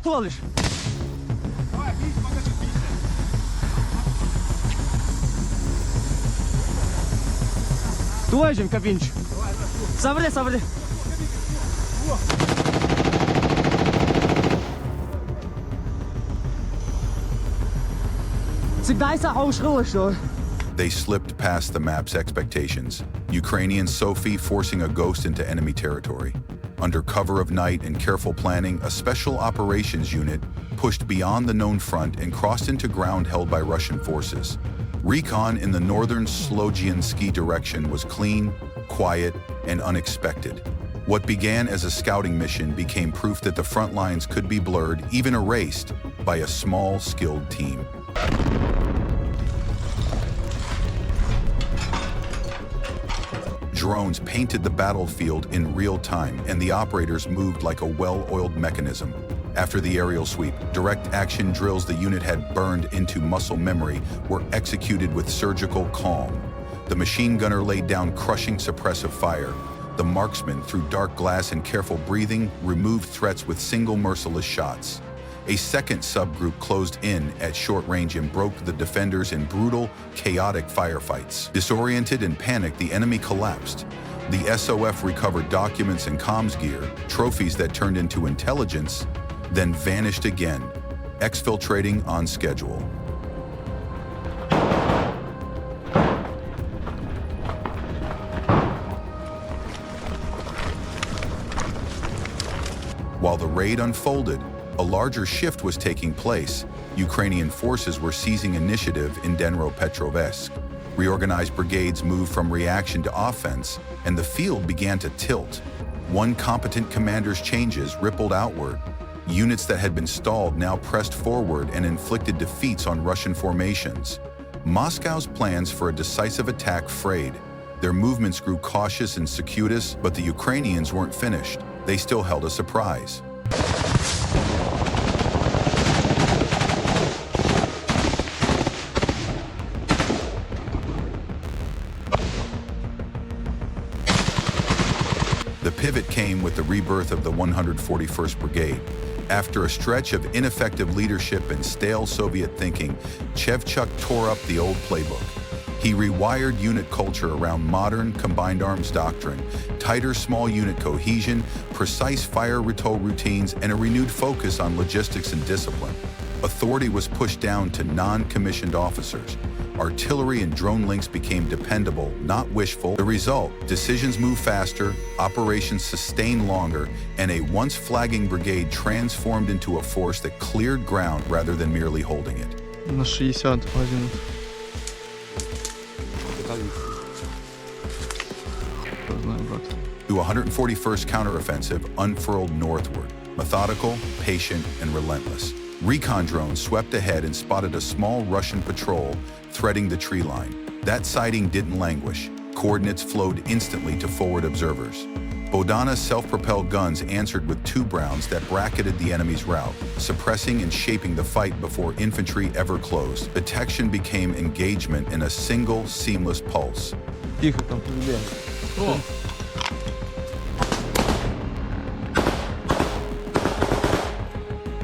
Полиш. Доїжджем, кабінчик. Заверни, заверни. They slipped past the map's expectations. Ukrainian SOF forcing a ghost into enemy territory. Under cover of night and careful planning, a special operations unit pushed beyond the known front and crossed into ground held by Russian forces. Recon in the northern Slogiansky direction was clean, quiet, and unexpected. What began as a scouting mission became proof that the front lines could be blurred, even erased, by a small, skilled team. Drones painted the battlefield in real time, and the operators moved like a well-oiled mechanism. After the aerial sweep, direct action drills the unit had burned into muscle memory were executed with surgical calm. The machine gunner laid down crushing suppressive fire. The marksman, through dark glass and careful breathing, removed threats with single merciless shots. A second subgroup closed in at short range and broke the defenders in brutal, chaotic firefights. Disoriented and panicked, the enemy collapsed. The SOF recovered documents and comms gear, trophies that turned into intelligence, then vanished again, exfiltrating on schedule. While the raid unfolded, a larger shift was taking place. Ukrainian forces were seizing initiative in Dnipropetrovsk. Reorganized brigades moved from reaction to offense, and the field began to tilt. One competent commander's changes rippled outward. Units that had been stalled now pressed forward and inflicted defeats on Russian formations. Moscow's plans for a decisive attack frayed. Their movements grew cautious and circuitous, but the Ukrainians weren't finished. They still held a surprise. The pivot came with the rebirth of the 141st Brigade. After a stretch of ineffective leadership and stale Soviet thinking, Shevchuk tore up the old playbook. He rewired unit culture around modern combined arms doctrine, tighter small unit cohesion, precise fire retold routines, and a renewed focus on logistics and discipline. Authority was pushed down to non-commissioned officers. Artillery and drone links became dependable, not wishful. The result, decisions moved faster, operations sustained longer, and a once flagging brigade transformed into a force that cleared ground rather than merely holding it. На 61. The 141st Counteroffensive unfurled northward, methodical, patient, and relentless. Recon drones swept ahead and spotted a small Russian patrol threading the tree line. That sighting didn't languish. Coordinates flowed instantly to forward observers. Bodana's self-propelled guns answered with 2 Browns that bracketed the enemy's route, suppressing and shaping the fight before infantry ever closed. Detection became engagement in a single, seamless pulse. Тихо там, побегаем.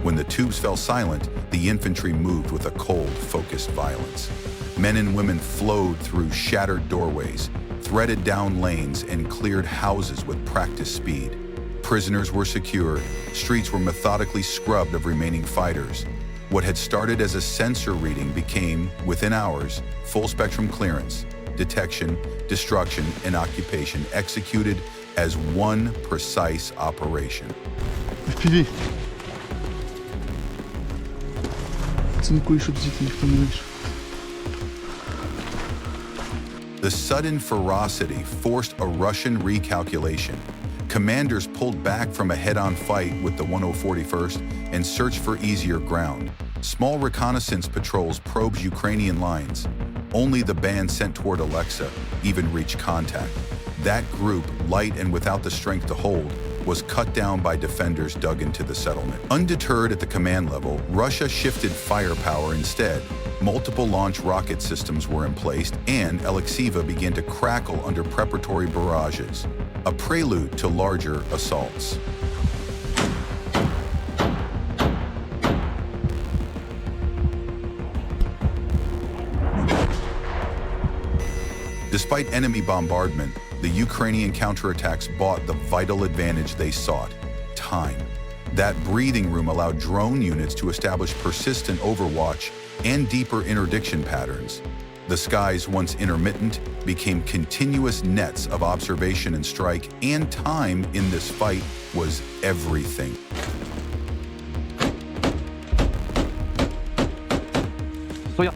When the tubes fell silent, the infantry moved with a cold, focused violence. Men and women flowed through shattered doorways, threaded down lanes, and cleared houses with practiced speed. Prisoners were secured, streets were methodically scrubbed of remaining fighters. What had started as a sensor reading became, within hours, full-spectrum clearance, detection, destruction, and occupation executed as one precise operation. FPV. Цинкуй, щоб звідти ніхто не вийшов. The sudden ferocity forced a Russian recalculation. Commanders pulled back from a head-on fight with the 141st and searched for easier ground. Small reconnaissance patrols probed Ukrainian lines. Only the band sent toward Alexa even reached contact. That group, light and without the strength to hold, was cut down by defenders dug into the settlement. Undeterred at the command level, Russia shifted firepower instead. Multiple launch rocket systems were in place, and Alexiva began to crackle under preparatory barrages, a prelude to larger assaults. Despite enemy bombardment, the Ukrainian counterattacks bought the vital advantage they sought: time. That breathing room allowed drone units to establish persistent overwatch and deeper interdiction patterns. The skies, once intermittent, became continuous nets of observation and strike, and time in this fight was everything. Стоя.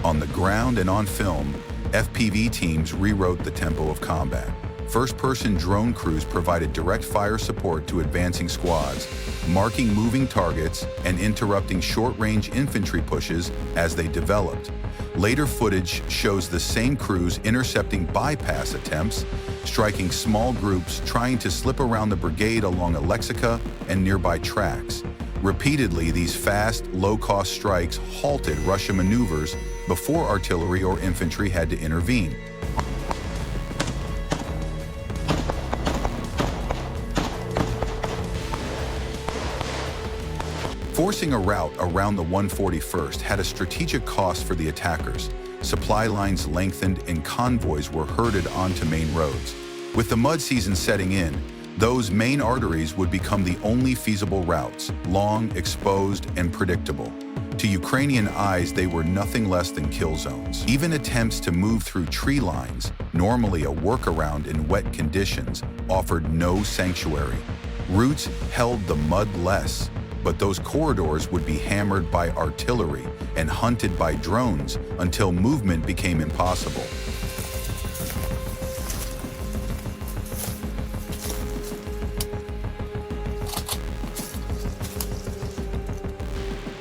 On the ground and on film, FPV teams rewrote the tempo of combat. First-person drone crews provided direct fire support to advancing squads, marking moving targets and interrupting short-range infantry pushes as they developed. Later footage shows the same crews intercepting bypass attempts, striking small groups trying to slip around the brigade along Alexica and nearby tracks. Repeatedly, these fast, low-cost strikes halted Russian maneuvers before artillery or infantry had to intervene. Forcing a route around the 141st had a strategic cost for the attackers. Supply lines lengthened and convoys were herded onto main roads. With the mud season setting in, those main arteries would become the only feasible routes, long, exposed, and predictable. To Ukrainian eyes, they were nothing less than kill zones. Even attempts to move through tree lines, normally a workaround in wet conditions, offered no sanctuary. Routes held the mud less, but those corridors would be hammered by artillery and hunted by drones until movement became impossible.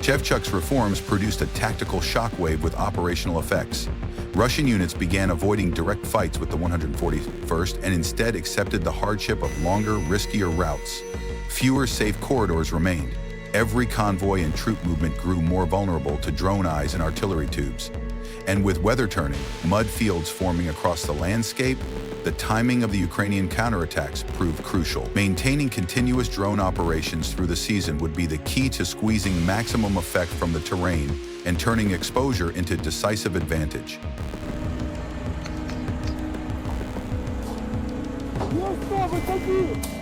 Shevchuk's reforms produced a tactical shockwave with operational effects. Russian units began avoiding direct fights with the 141st and instead accepted the hardship of longer, riskier routes. Fewer safe corridors remained. Every convoy and troop movement grew more vulnerable to drone eyes and artillery tubes. And with weather turning, mud fields forming across the landscape, the timing of the Ukrainian counterattacks proved crucial. Maintaining continuous drone operations through the season would be the key to squeezing maximum effect from the terrain and turning exposure into decisive advantage. Ну что, выходи!